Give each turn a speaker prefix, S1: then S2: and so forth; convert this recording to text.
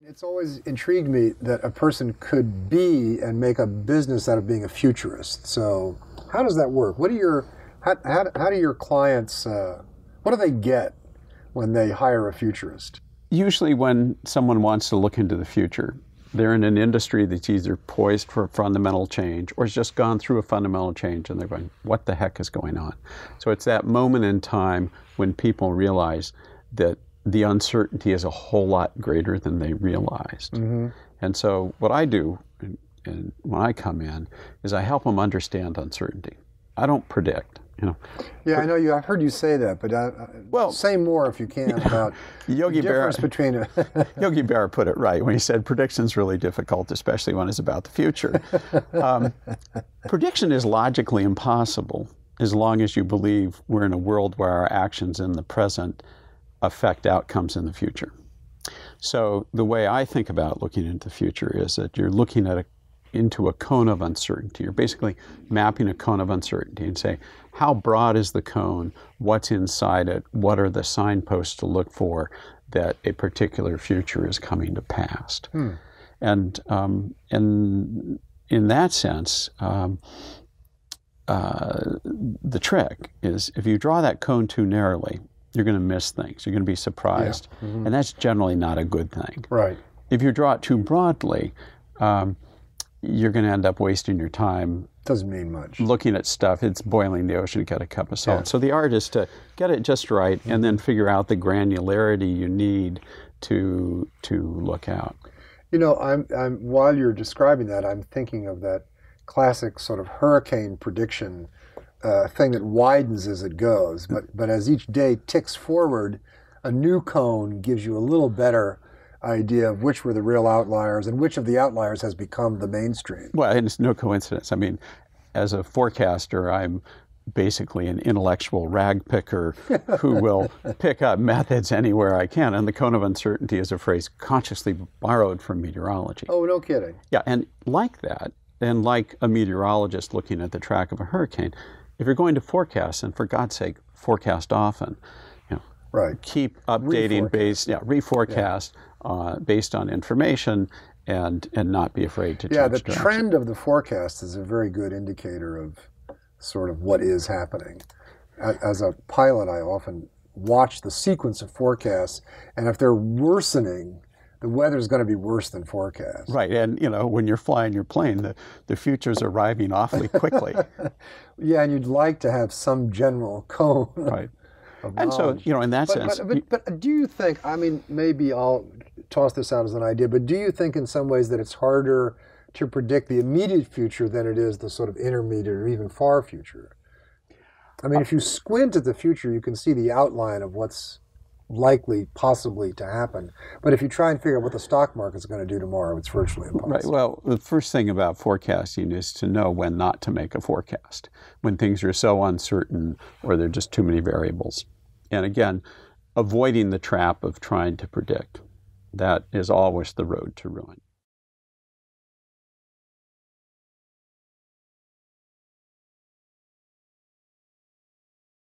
S1: It's always intrigued me that a person could be and make a business out of being a futurist. So how does that work? How do your clients, what do they get when they hire a futurist?
S2: Usually when someone wants to look into the future, they're in an industry that's either poised for fundamental change or has just gone through a fundamental change and they're going, what the heck is going on? So it's that moment in time when people realize that the uncertainty is a whole lot greater than they realized. Mm-hmm. And so what I do and when I come in is I help them understand uncertainty. I don't predict.
S1: Yeah, I know you. I've heard you say that, but say more if you can about
S2: Yogi
S1: the difference between a
S2: Yogi Berra put it right when he said prediction's really difficult, especially when it's about the future. Prediction is logically impossible as long as you believe we're in a world where our actions in the present affect outcomes in the future. So the way I think about looking into the future is that you're looking at into a cone of uncertainty. You're basically mapping a cone of uncertainty and say, how broad is the cone? What's inside it? What are the signposts to look for that a particular future is coming to pass? And in that sense, the trick is if you draw that cone too narrowly, you're going to miss things. You're going to be surprised. Yeah. Mm-hmm. And that's generally not a good thing.
S1: Right.
S2: If you draw it too broadly, you're going to end up wasting your time.
S1: Doesn't mean much.
S2: Looking at stuff. It's boiling the ocean to get a cup of salt. Yeah. So the art is to get it just right and then figure out the granularity you need to look out.
S1: I'm while you're describing that, I'm thinking of that classic sort of hurricane prediction thing that widens as it goes, but as each day ticks forward, a new cone gives you a little better idea of which were the real outliers and which of the outliers has become the mainstream.
S2: Well, and it's no coincidence. I mean, as a forecaster, I'm basically an intellectual rag picker who will pick up methods anywhere I can, and the cone of uncertainty is a phrase consciously borrowed from meteorology.
S1: Oh, no kidding.
S2: Yeah, and like that, and like a meteorologist looking at the track of a hurricane, if you're going to forecast, and for God's sake, forecast often,
S1: right.
S2: Keep updating reforecast based on information and not be afraid to change
S1: the
S2: direction.
S1: Trend of the forecast is a very good indicator of sort of what is happening. As a pilot, I often watch the sequence of forecasts, and if they're worsening, the weather's going to be worse than forecast.
S2: Right, and when you're flying your plane, the future's arriving awfully quickly.
S1: Yeah, and you'd like to have some general cone.
S2: Right. And so, in that sense.
S1: But do you think, maybe I'll toss this out as an idea, but do you think in some ways that it's harder to predict the immediate future than it is the sort of intermediate or even far future? If you squint at the future, you can see the outline of what's likely possibly to happen. But if you try and figure out what the stock market's going to do tomorrow, it's virtually impossible.
S2: Right. Well, the first thing about forecasting is to know when not to make a forecast, when things are so uncertain or there are just too many variables. And again, avoiding the trap of trying to predict. That is always the road to ruin.